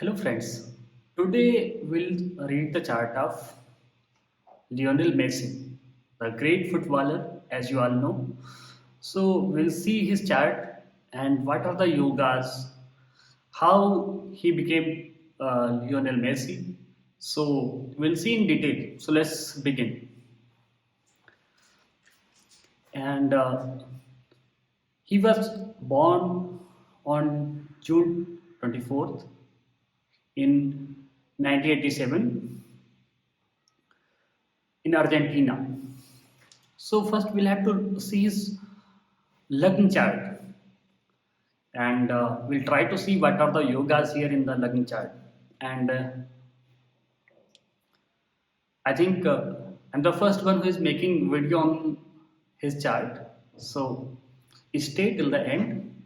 Hello friends, today we'll read the chart of Lionel Messi, the great footballer as you all know. So we'll see his chart and what are the yogas, how he became Lionel Messi. So we'll see in detail. So let's begin. And he was born on June 24th in 1987 in Argentina. So first we'll have to see his Lagna chart and we'll try to see what are the yogas here in the Lagna chart. And I think I'm the first one who is making video on his chart. So stay till the end.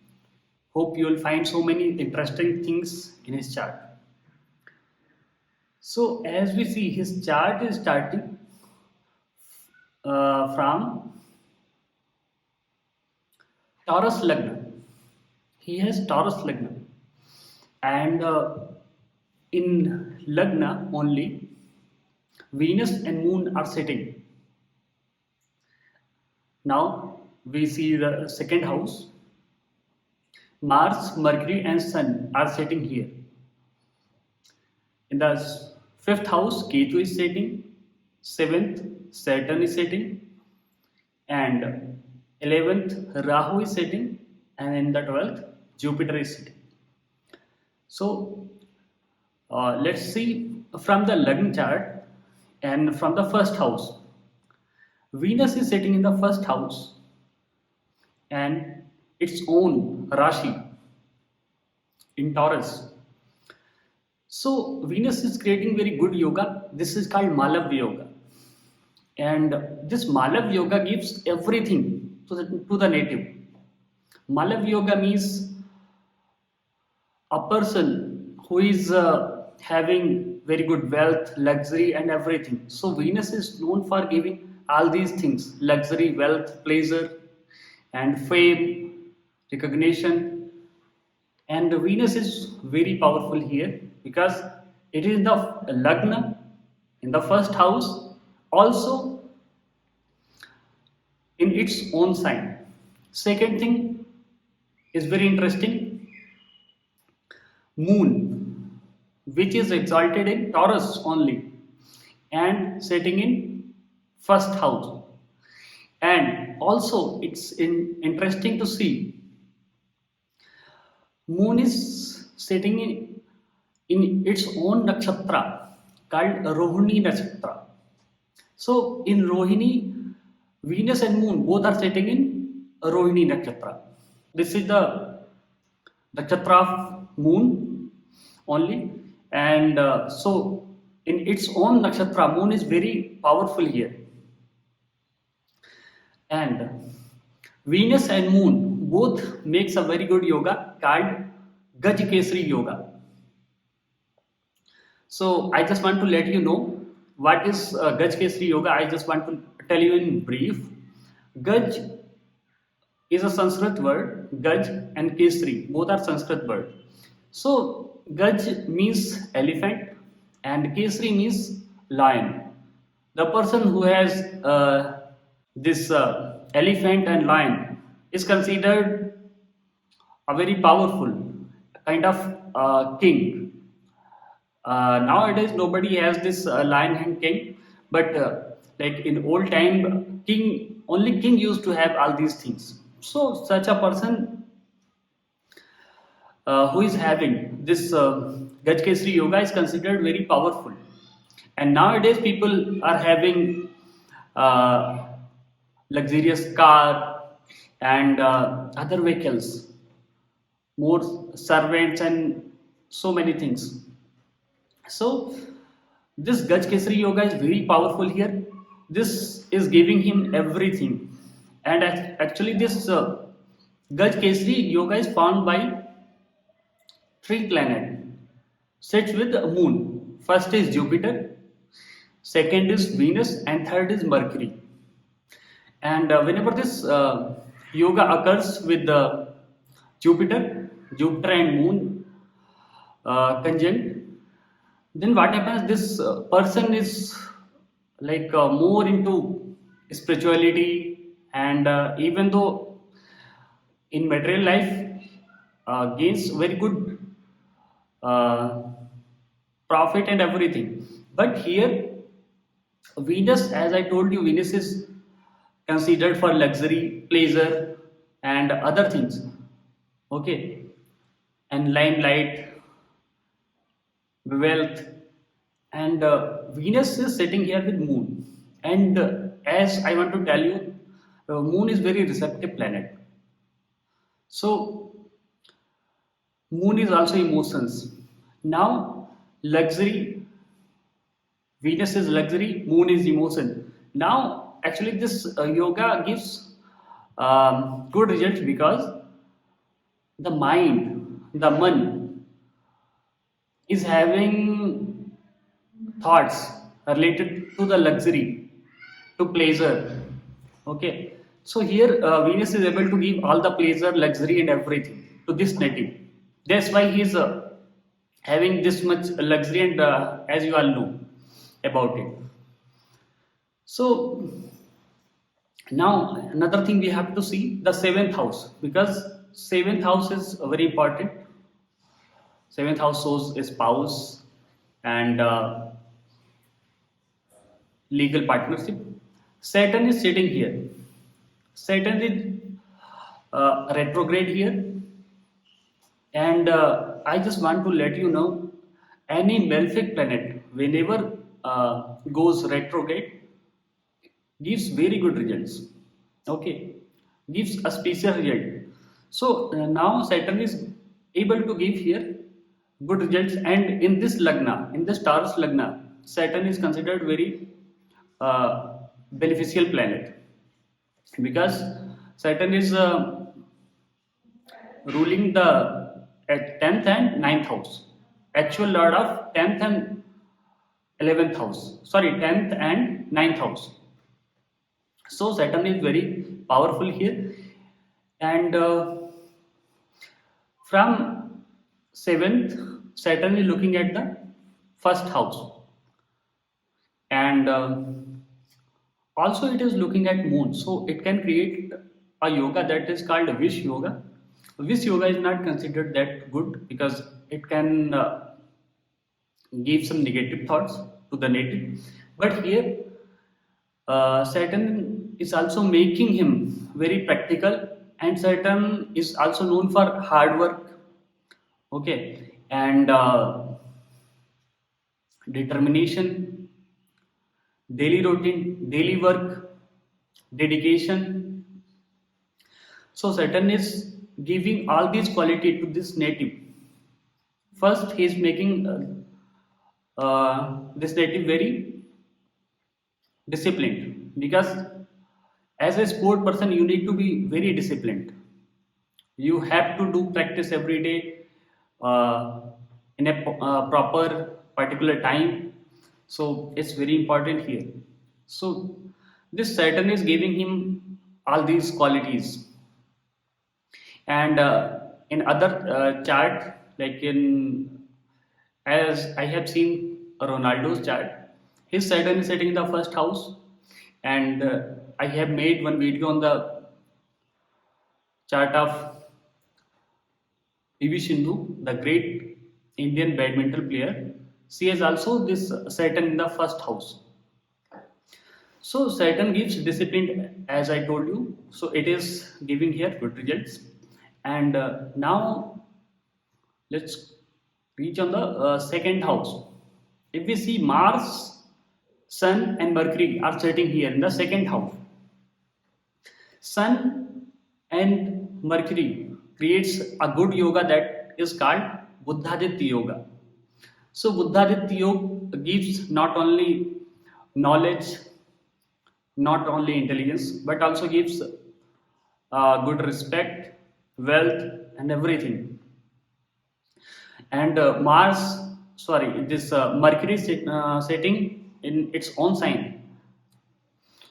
Hope you will find so many interesting things in his chart. So as we see, his chart is starting from Taurus Lagna. He has Taurus Lagna, and in Lagna only, Venus and Moon are sitting. Now we see the second house. Mars, Mercury, and Sun are sitting here. In the fifth house, Ketu is sitting. Seventh, Saturn is sitting, and 11th, Rahu is sitting, and in the 12th, Jupiter is sitting. So let's see from the Lagna chart and from the first house. Venus is sitting in the first house and its own Rashi in Taurus. So Venus is creating very good yoga. This is called Malavya Yoga. And this Malavya Yoga gives everything to the native. Malavya Yoga means a person who is having very good wealth, luxury, and everything. So Venus is known for giving all these things: luxury, wealth, pleasure, and fame, recognition. And Venus is very powerful here because it is the Lagna in the first house, also in its own sign. Second thing is very interesting: Moon, which is exalted in Taurus only and setting in first house. And also it's interesting to see Moon is sitting in its own nakshatra called Rohini nakshatra. So in Rohini, Venus and Moon both are sitting in Rohini nakshatra. This is the nakshatra of Moon only, and so in its own nakshatra, Moon is very powerful here. And Venus and Moon both makes a very good yoga called Gaj Kesari Yoga. So I just want to let you know what is Gaj Kesari Yoga. I just want to tell you in brief. Gaj is a Sanskrit word. Gaj and Kesari both are Sanskrit word. So Gaj means elephant and Kesari means lion. The person who has this elephant and lion is considered a very powerful kind of king. Nowadays nobody has this lion and king, but like in old time, king used to have all these things. So such a person who is having this Gaj Kesari Yoga is considered very powerful. And nowadays people are having luxurious car and other vehicles, more servants and so many things. So this Gaj Kesari Yoga is very powerful here. This is giving him everything. And actually this Gaj Kesari Yoga is found by three planets, sits with the moon. First is Jupiter, second is Venus, and third is Mercury. And whenever this yoga occurs with the Jupiter and Moon, conjunct, then what happens? This person is like more into spirituality, and even though in material life gains very good uh, profit and everything, but here Venus, as I told you, Venus is considered for luxury, pleasure, and other things. Okay, and limelight, wealth, and Venus is sitting here with Moon. And as I want to tell you, Moon is very receptive planet. So Moon is also emotions. Now luxury, Venus is luxury, Moon is emotion. Now, actually, this yoga gives good results because the mind, the man, is having thoughts related to the luxury, to pleasure. Okay, so here Venus is able to give all the pleasure, luxury, and everything to this native. That's why he's having this much luxury, and as you all know about it. So now another thing we have to see the seventh house, because seventh house is very important. Seventh house shows a spouse and legal partnership. Saturn is sitting here. Saturn is retrograde here, and I just want to let you know, any malefic planet whenever goes retrograde gives very good results. Okay, gives a special result. So now Saturn is able to give here good results, and in this lagna, in the stars lagna, Saturn is considered very uh, beneficial planet, because Saturn is ruling the at 10th and ninth house, actual lord of 10th and 11th house, sorry, 10th and ninth house. So Saturn is very powerful here, and from 7th, Saturn is looking at the first house, and also it is looking at moon, so it can create a yoga that is called wish yoga. Wish yoga is not considered that good because it can give some negative thoughts to the native, but here Saturn is also making him very practical, and Saturn is also known for hard work. Okay, and determination, daily routine, daily work, dedication. So Saturn is giving all these quality to this native. First, he is making this native very disciplined, because as a sport person you need to be very disciplined. You have to do practice every day uh, in a proper particular time, so it's very important here. So this Saturn is giving him all these qualities, and in other chart, like in, as I have seen Ronaldo's chart, his Saturn is sitting in the first house, and I have made one video on the chart of PV Sindhu, the great Indian badminton player. She has also this Saturn in the first house. So Saturn gives discipline, as I told you. So it is giving here good results. And now let's reach on the second house. If we see Mars, Sun, and Mercury are sitting here in the second house, Sun and Mercury creates a good yoga that is called Buddhaditya Yoga. So Buddhaditya Yoga gives not only knowledge, not only intelligence, but also gives good respect, wealth, and everything. And Mars, sorry, this Mercury setting in its own sign.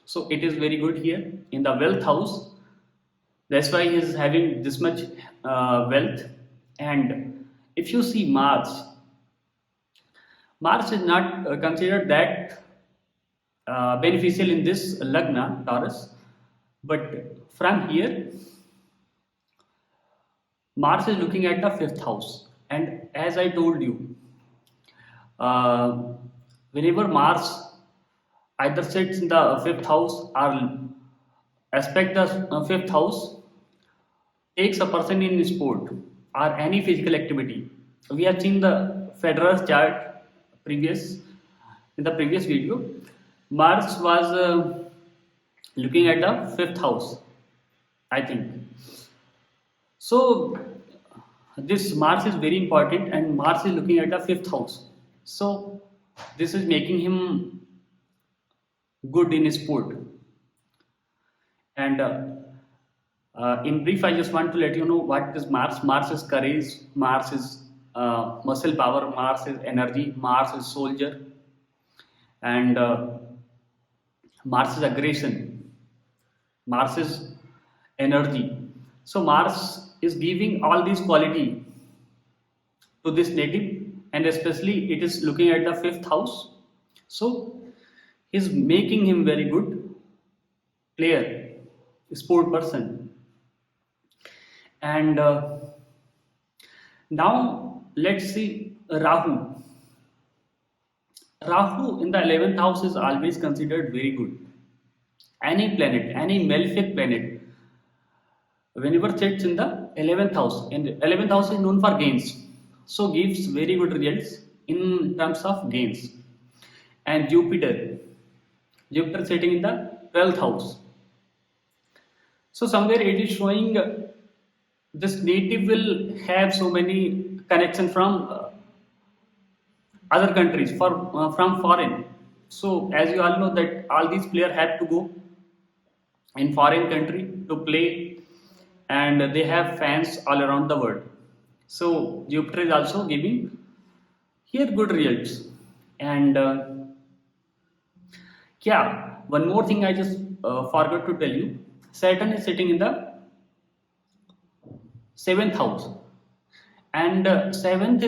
So it is very good here in the wealth house. That's why he is having this much wealth. And if you see Mars is not considered that beneficial in this Lagna, Taurus. But from here, Mars is looking at the fifth house. And as I told you, uh, whenever Mars either sits in the fifth house or aspect the fifth house, takes a person in sport or any physical activity. We have seen the Federer's chart previous in the previous video. Mars was looking at the fifth house, I think. So this Mars is very important, and Mars is looking at the fifth house. So this is making him good in sport. And in brief, I just want to let you know what is Mars. Mars is courage, Mars is muscle power, Mars is energy, Mars is soldier, and Mars is aggression, Mars is energy. So Mars is giving all these quality to this native, and especially it is looking at the fifth house. So is making him very good player, sport person. And now let's see Rahu. Rahu in the 11th house is always considered very good. Any planet, any malefic planet, whenever sits in the 11th house, and 11th house is known for gains, so gives very good results in terms of gains. And Jupiter sitting in the 12th house. So somewhere it is showing this native will have so many connection from other countries from foreign. So as you all know that all these players have to go in foreign country to play, and they have fans all around the world. So Jupiter is also giving here good results. And yeah, one more thing I just forgot to tell you. Saturn is sitting in the seventh house, and seventh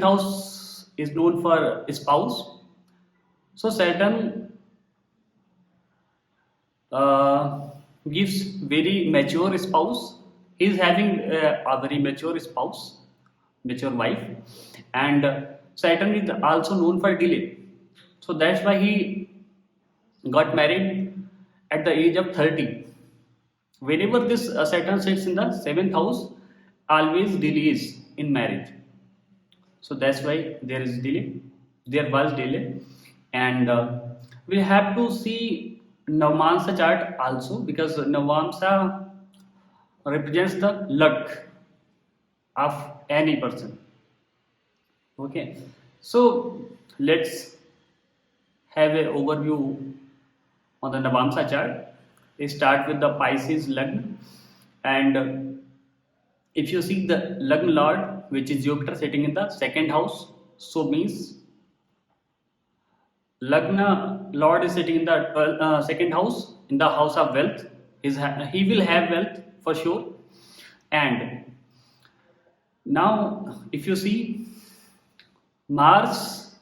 house is known for spouse. So Saturn gives very mature spouse. He is having a very mature spouse, mature wife, and Saturn is also known for delay. So that's why he got married at the age of 30. Whenever this Saturn sits in the seventh house, always delays in marriage. So that's why there is delay. There was delay, and we have to see Navamsa chart also, because Navamsa represents the luck of any person. Okay, so let's have an overview on the Navamsa chart. We start with the Pisces Lagna, and if you see the Lagna Lord, which is Jupiter sitting in the second house, so means Lagna Lord is sitting in the second house, in the house of wealth. He will have wealth for sure. And now, if you see, Mars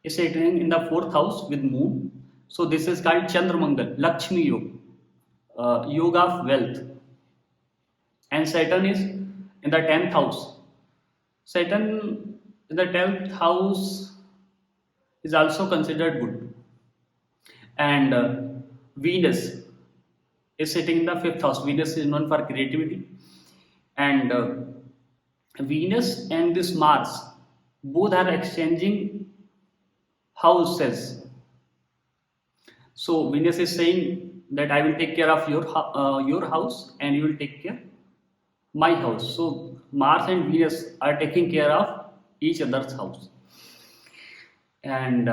is sitting in the fourth house with Moon. So this is called Chandramangal, Lakshmi Yoga, Yoga of wealth. And Saturn is in the 10th house. Saturn in the 10th house is also considered good. And Venus is sitting in the 5th house. Venus is known for creativity. And Venus and this Mars both are exchanging houses. So Venus is saying that I will take care of your house, and you will take care my house. So Mars and Venus are taking care of each other's house. And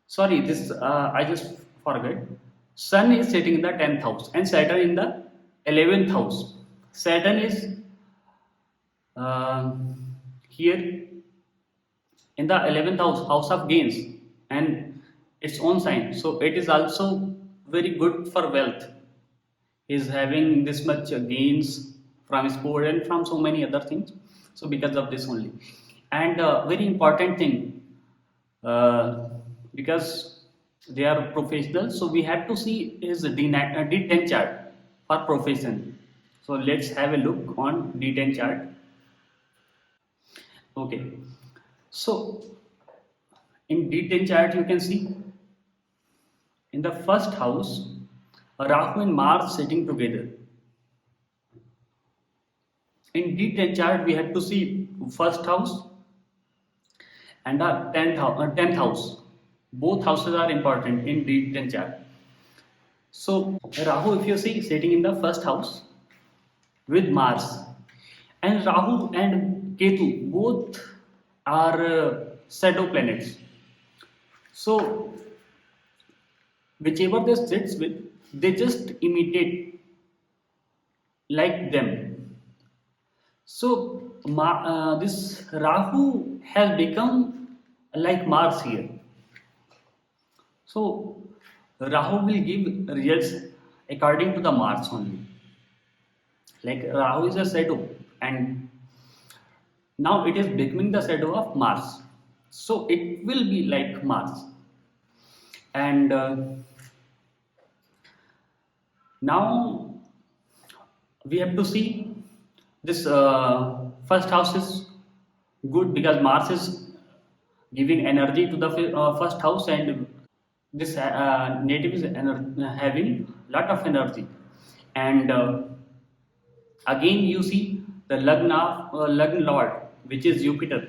sorry, this I just forgot. Sun is sitting in the 10th house and Saturn in the 11th house. Saturn is here in the 11th house, house of gains, and its own sign. So it is also very good for wealth. Is having this much gains from sport and from so many other things. So because of this only, and very important thing, uh, because they are professionals, so we have to see his D10 chart for profession. So let's have a look on D10 chart. Okay, so in D10 chart you can see in the first house Rahu and Mars sitting together. In D10 chart we have to see first house and the 10th house. Both houses are important in D10 chart. So Rahu, if you see, sitting in the first house with Mars, and Rahu and Ketu both are shadow planets. So whichever they sits with, they just imitate like them. So this Rahu has become like Mars here. So Rahu will give results according to the Mars only. Like Rahu is a shadow, and now it is becoming the shadow of Mars. So it will be like Mars. And now we have to see this first house is good because Mars is giving energy to the first house, and this native is having lot of energy. And again you see the Lagna Lord, which is Jupiter,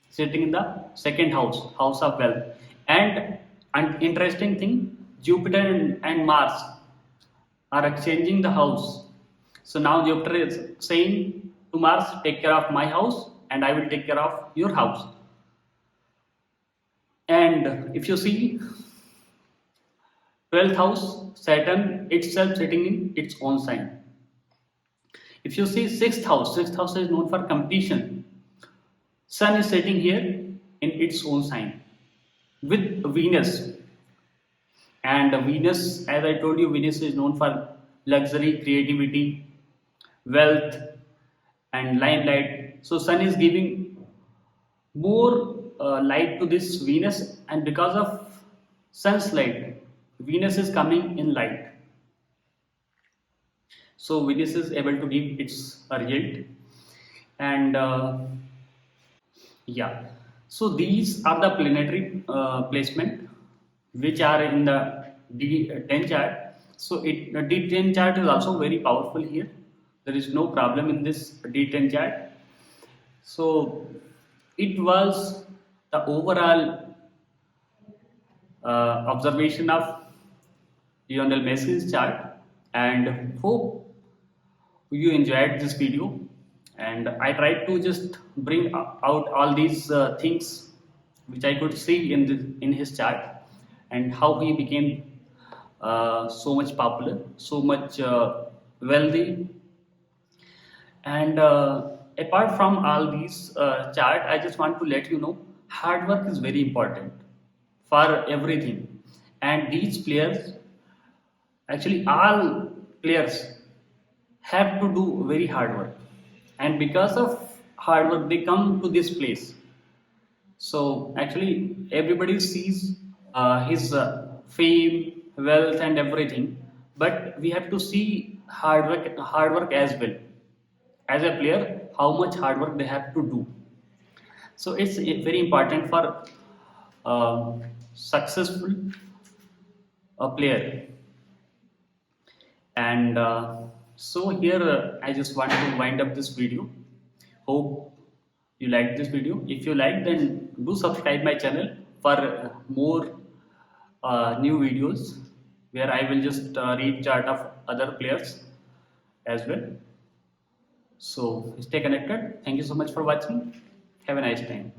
sitting in the second house, house of wealth. And an interesting thing, Jupiter and Mars are exchanging the house. So now Jupiter is saying to Mars, take care of my house and I will take care of your house. And if you see 12th house, Saturn itself sitting in its own sign. If you see sixth house is known for completion. Sun is sitting here in its own sign with Venus. And Venus, as I told you, Venus is known for luxury, creativity, wealth, and limelight. So Sun is giving more light to this Venus, and because of Sun's light, Venus is coming in light. So Venus is able to give its result, and yeah. So these are the planetary placement which are in the D10 chart. So the D10 chart is also very powerful here. There is no problem in this D10 chart. So it was the overall observation of Lionel Messi's chart, and hope you enjoyed this video. And I tried to just bring out all these things which I could see in his chart, and how he became so much popular, so much wealthy. And apart from all these chart, I just want to let you know hard work is very important for everything. And these players, actually all players, have to do very hard work, and because of hard work they come to this place. So actually everybody sees his fame, wealth, and everything, but we have to see hard work as well. As a player, how much hard work they have to do. So it's very important for successful player. And so here I just want to wind up this video. Hope you liked this video. If you like, then do subscribe my channel for more new videos where I will just read chart of other players as well. So stay connected. Thank you so much for watching. Have a nice time.